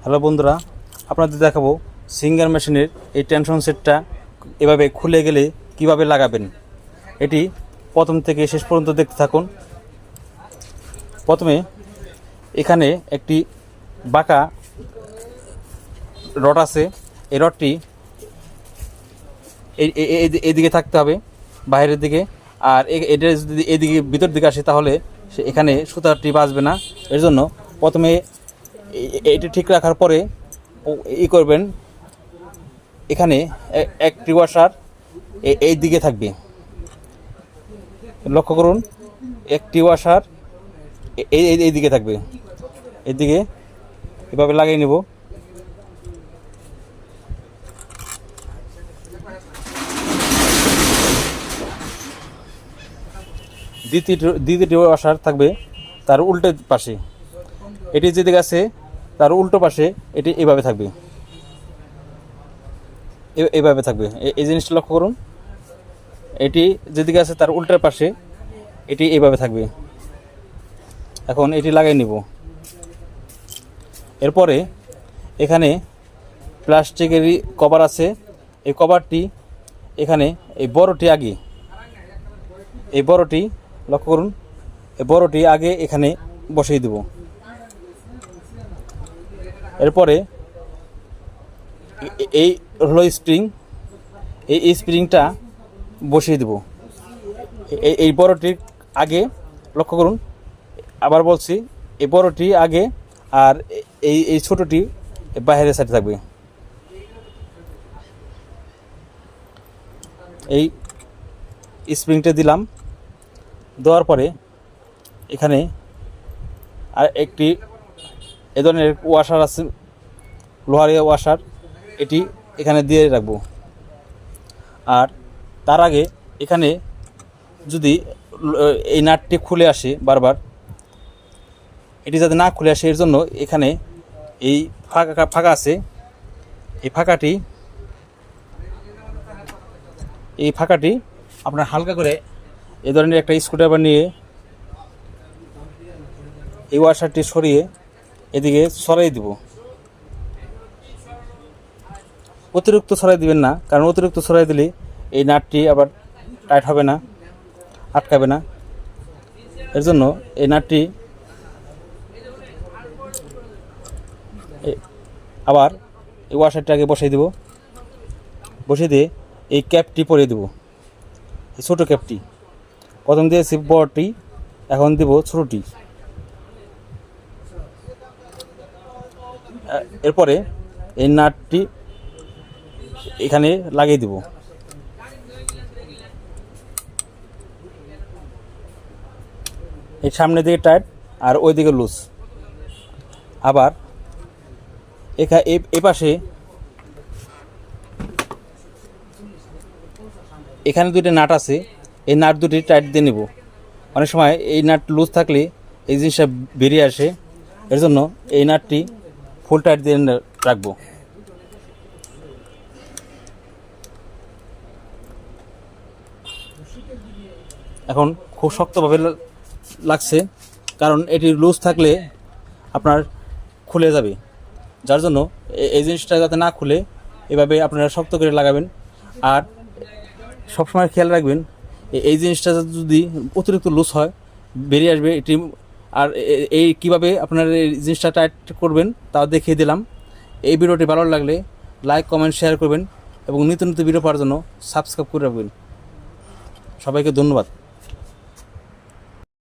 Hello বন্ধুরা, আপনাদের দেখাবো সিঙ্গার মেশিনের এই টেনশন সেটটা এভাবে খুলে গেলে কিভাবে লাগাবেন। এটি প্রথম থেকে শেষ পর্যন্ত দেখতে থাকুন। প্রথমে এখানে একটি বাঁকা রড আছে। এই রডটি এইদিকে থাকতে হবে, বাইরের দিকে। আর এটা যদি এদিকে ভিতর দিকে আসে তাহলে এখানে সুতাটি বাঁচবে না। এর জন্য প্রথমে এইটি ঠিক রাখার পরে করবেন, এখানে একটি ওয়াশার এই দিকে থাকবে। লক্ষ্য করুন, একটি ওয়াশার এই দিকে থাকবে। এদিকে এভাবে লাগিয়ে নেব। দ্বিতীয়টি ওয়াশার থাকবে তার উল্টো পাশে। এটি যেদিকে আছে তার উল্টো পাশে এটি এইভাবে থাকবে, এইভাবে থাকবে। এই জিনিসটা লক্ষ্য করুন, এটি যেদিকে আছে তার উল্টোর পাশে এটি এইভাবে থাকবে। এখন এটি লাগিয়ে নিব। এরপরে এখানে প্লাস্টিকেরই কভার আছে। এই কভারটি এখানে এই বড়টি আগে, এই বড়টি লক্ষ্য করুন, এই বড়টি আগে এখানে বসিয়ে দেব। এরপরে এই হলো স্প্রিং, এই স্প্রিংটা বসিয়ে দেব এই বড়টির আগে। লক্ষ্য করুন, আবার বলছি, এই বড়টি আগে আর এই ছোটোটি বাইরের সাইডে থাকবে। এই স্প্রিংটা দিলাম, দেওয়ার পরে এখানে আর একটি এ ধরনের ওয়াশার আছে, লোহার ওয়াশার, এটি এখানে দিয়ে রাখবো। আর তার আগে এখানে যদি এই নাটটি খুলে আসে বারবার, এটি যাতে না খুলে আসে এর জন্য এখানে এই ফাঁকা আছে। এই ফাঁকাটি আপনার হালকা করে এই ধরনের একটা স্ক্রুড্রাইভার নিয়ে এই ওয়াশারটি সরিয়ে এদিকে সরাই দিব। অতিরিক্ত সরাই দিবেন না, কারণ অতিরিক্ত সরাই দিলে এই নাটটি আবার টাইট হবে না, আটকাবে না। এর জন্য এই নাটটি আবার এই ওয়াশারটি আগে বসিয়ে দেব। বসিয়ে দিয়ে এই ক্যাপটি পরিয়ে দেব, এই ছোটো ক্যাপটি। প্রথম দিয়েছি বড়টি, এখন দেব ছোটোটি। এরপরে এই নাটটি এখানে লাগিয়ে দেব। এই সামনের দিকে টাইট আর ওই দিকে লুজ। আবার এ পাশে এখানে দুইটা নাট আছে, এই নাট দুটি টাইট দিয়ে নেব। অনেক সময় এই নাট লুজ থাকলে এই জিনিসটা বেরিয়ে আসে, এর জন্য এই নাটটি ফুল টাইট দিয়ে রাখবো। এখন খুব শক্তভাবে লাগছে, কারণ এটি লুজ থাকলে আপনার খুলে যাবে। যার জন্য এই জিনিসটা যাতে না খুলে এভাবে আপনারা শক্ত করে লাগাবেন। আর সবসময় খেয়াল রাখবেন, এই জিনিসটা যদি অতিরিক্ত লুজ হয় বেরিয়ে আসবে এটি। আর এই কীভাবে আপনারা এই জিনিসটা টাইট করবেন তাও দেখিয়ে দিলাম। এই ভিডিওটি ভালো লাগলে লাইক, কমেন্ট, শেয়ার করবেন এবং নিত্য নতুন ভিডিও পাওয়ার জন্য সাবস্ক্রাইব করে রাখবেন। সবাইকে ধন্যবাদ।